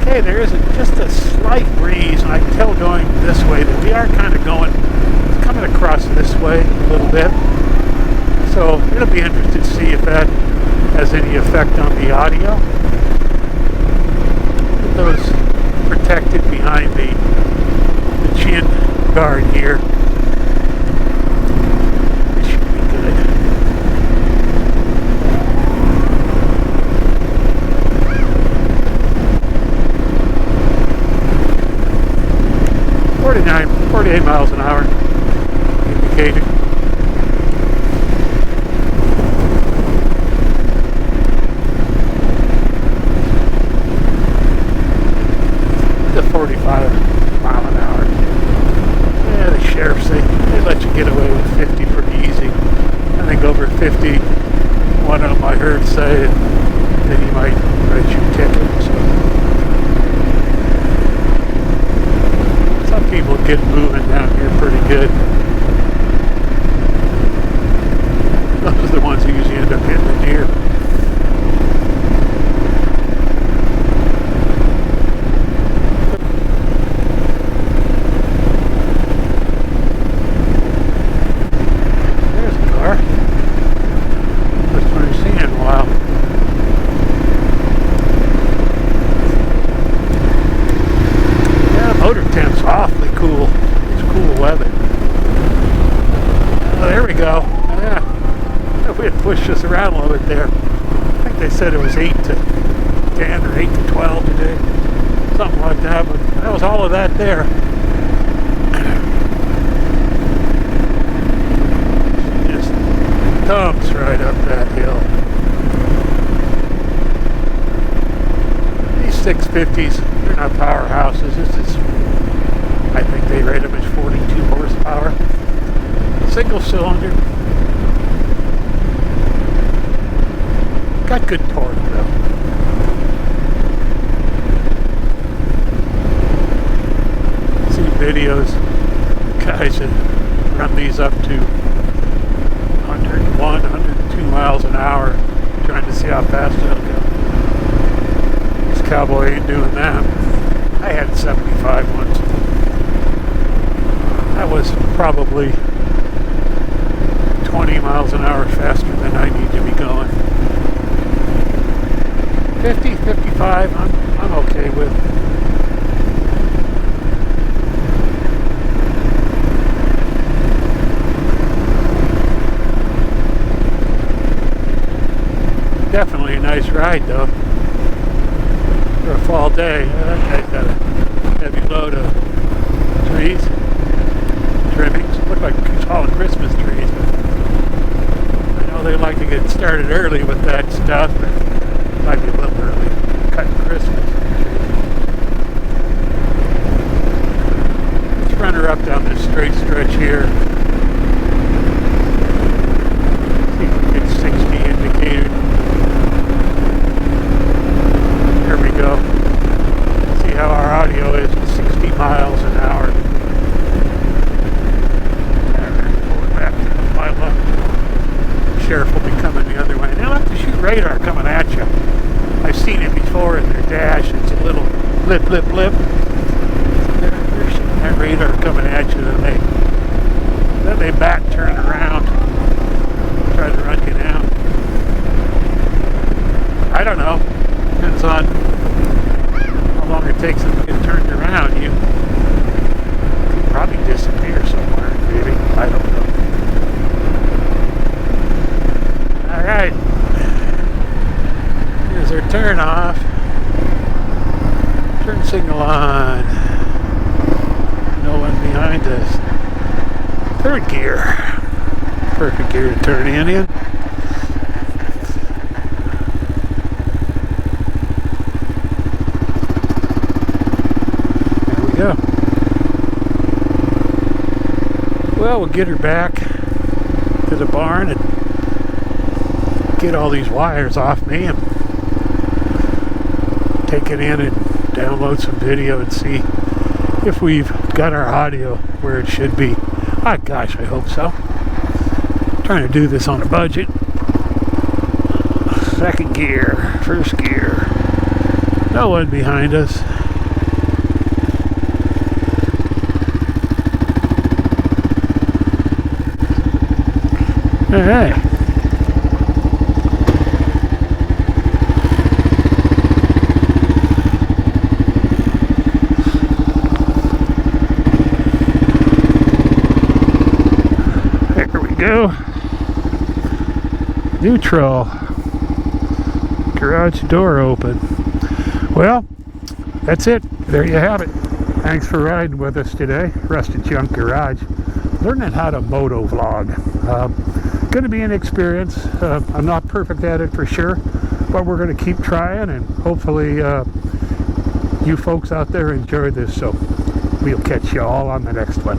Hey, there is just a slight breeze, and I can tell going this way that we are kind of coming across this way a little bit. So it'll be interesting to see if that has any effect on the audio. With those protected behind the chin guard here. It should be good. .49, 48 miles an hour indicated. The 45 mile an hour. Yeah, the sheriffs, they let you get away with 50 pretty easy. I think over 50, one of them I heard say that he might write you a ticket. So some people get moving down here pretty good. Those are the ones who usually end up hitting the deer. Pushed us around a little bit there. I think they said it was 8 to 10 or 8 to 12 today. Something like that, but that was all of that there. Just dumps right up that hill. These 650s, they're not powerhouses. This is, I think they rate them as 42 horsepower. Single cylinder. Got good torque though. See videos, guys that run these up to 101, 102 miles an hour, trying to see how fast they'll go. This cowboy ain't doing that. I had 75 once. That was probably 20 miles an hour faster than I need to be going. 50, 55, I'm okay with. Definitely a nice ride though. For a fall day. That guy's got a heavy load of trees, trimmings. Look like he's hauling Christmas trees. I know they like to get started early with that stuff. Might be a little early, cutting Christmas. Let's run her up down this straight stretch here. See if we can get 60 indicated. There we go. See how our audio is at 60 miles an hour. Pull it back to my left. Sheriff will be coming the other way. Now I have to shoot radar coming at you. I've seen it before in their dash. It's a little blip, blip, blip. They're shooting that radar coming at you, then they back turn around, try to run you down. I don't know. Depends on how long it takes them to get turned around. You could probably disappear somewhere, maybe. I don't know. All right. Here's our turn off. Turn signal on. No one behind us. Third gear. Perfect gear to turn in. There we go. Well, we'll get her back to the barn and get all these wires off me and take it in and download some video and see if we've got our audio where it should be. Ah, gosh, I hope so. I'm trying to do this on a budget. Second gear, first gear. No one behind us. Alright. There we go. Neutral. Garage door open. Well, that's it. There you have it. Thanks for riding with us today. Rusted Junk Garage. Learning how to MotoVlog. Going to be an experience. I'm not perfect at it for sure, but we're going to keep trying, and hopefully you folks out there enjoy this. So we'll catch you all on the next one.